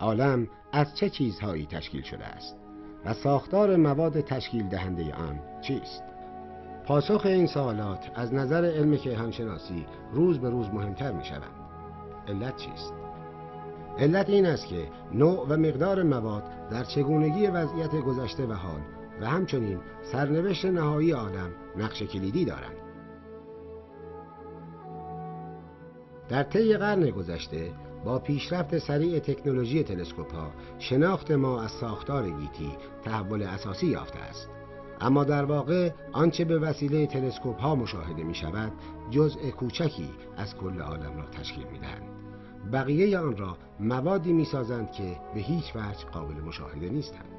عالم از چه چیزهایی تشکیل شده است و ساختار مواد تشکیل دهنده آن چیست؟ پاسخ این سوالات از نظر علم کیهانشناسی روز به روز مهمتر می شوند. علت چیست؟ علت این است که نوع و مقدار مواد در چگونگی وضعیت گذشته و حال و همچنین سرنوشت نهایی عالم نقش کلیدی دارند. در طی قرن گذشته با پیشرفت سریع تکنولوژی تلسکوپ‌ها شناخت ما از ساختار گیتی تحول اساسی یافته است. اما در واقع آنچه به وسیله تلسکوپ‌ها مشاهده می‌شود جزء کوچکی از کل عالم را تشکیل می‌دهند. بقیه آن را موادی می‌سازند که به هیچ وجه قابل مشاهده نیستند.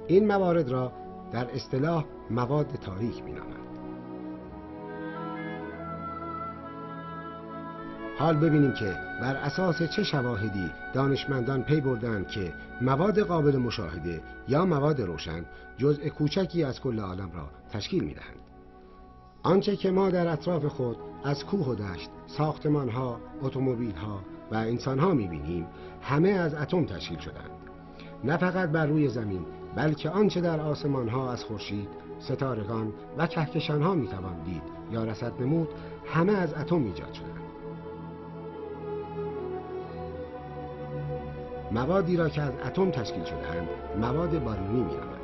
این موارد را در اصطلاح مواد تاریک می‌نامند. حال ببینیم که بر اساس چه شواهدی دانشمندان پی بردند که مواد قابل مشاهده یا مواد روشن جزء کوچکی از کل عالم را تشکیل می‌دهند. آنچه که ما در اطراف خود از کوه و دشت، ساختمان‌ها، اتومبیل‌ها و انسان‌ها می‌بینیم همه از اتم تشکیل شدند. نه فقط بر روی زمین بلکه آنچه در آسمان‌ها از خورشید، ستارگان و کهکشان‌ها می‌توان دید یا رصد نمود همه از اتم ایجاد شدند. موادی را که از اتم تشکیل شده‌اند مواد باریونی می‌نامند.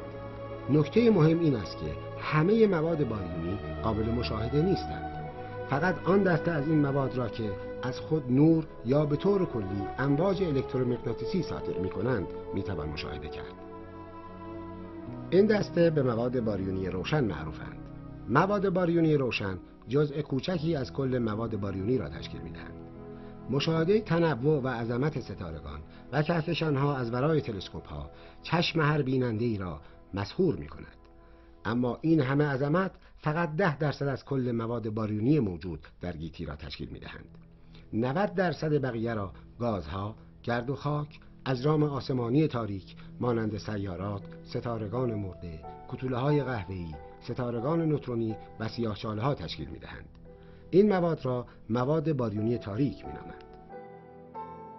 نکته مهم این است که همه مواد باریونی قابل مشاهده نیستند. فقط آن دسته از این مواد را که از خود نور یا به طور کلی امواج الکترومغناطیسی صادر می‌کنند می‌توان مشاهده کرد. این دسته به مواد باریونی روشن معروفند. مواد باریونی روشن جزء کوچکی از کل مواد باریونی را تشکیل می‌دهند. مشاهده تنوع و عظمت ستارگان و کهکشان‌ها از ورای تلسکوپ‌ها چشم هر بیننده‌ای را مسحور می‌کند. اما این همه عظمت فقط 10% از کل مواد باریونی موجود در گیتی را تشکیل می‌دهند. 90% بقیه را گازها، گرد و خاک، اجرام آسمانی تاریک مانند سیارات، ستارگان مرده، کتوله‌های قهوه‌ای، ستارگان نوترونی و سیاه‌چاله‌ها تشکیل می‌دهند. این مواد را مواد باریونی تاریک می‌نامند.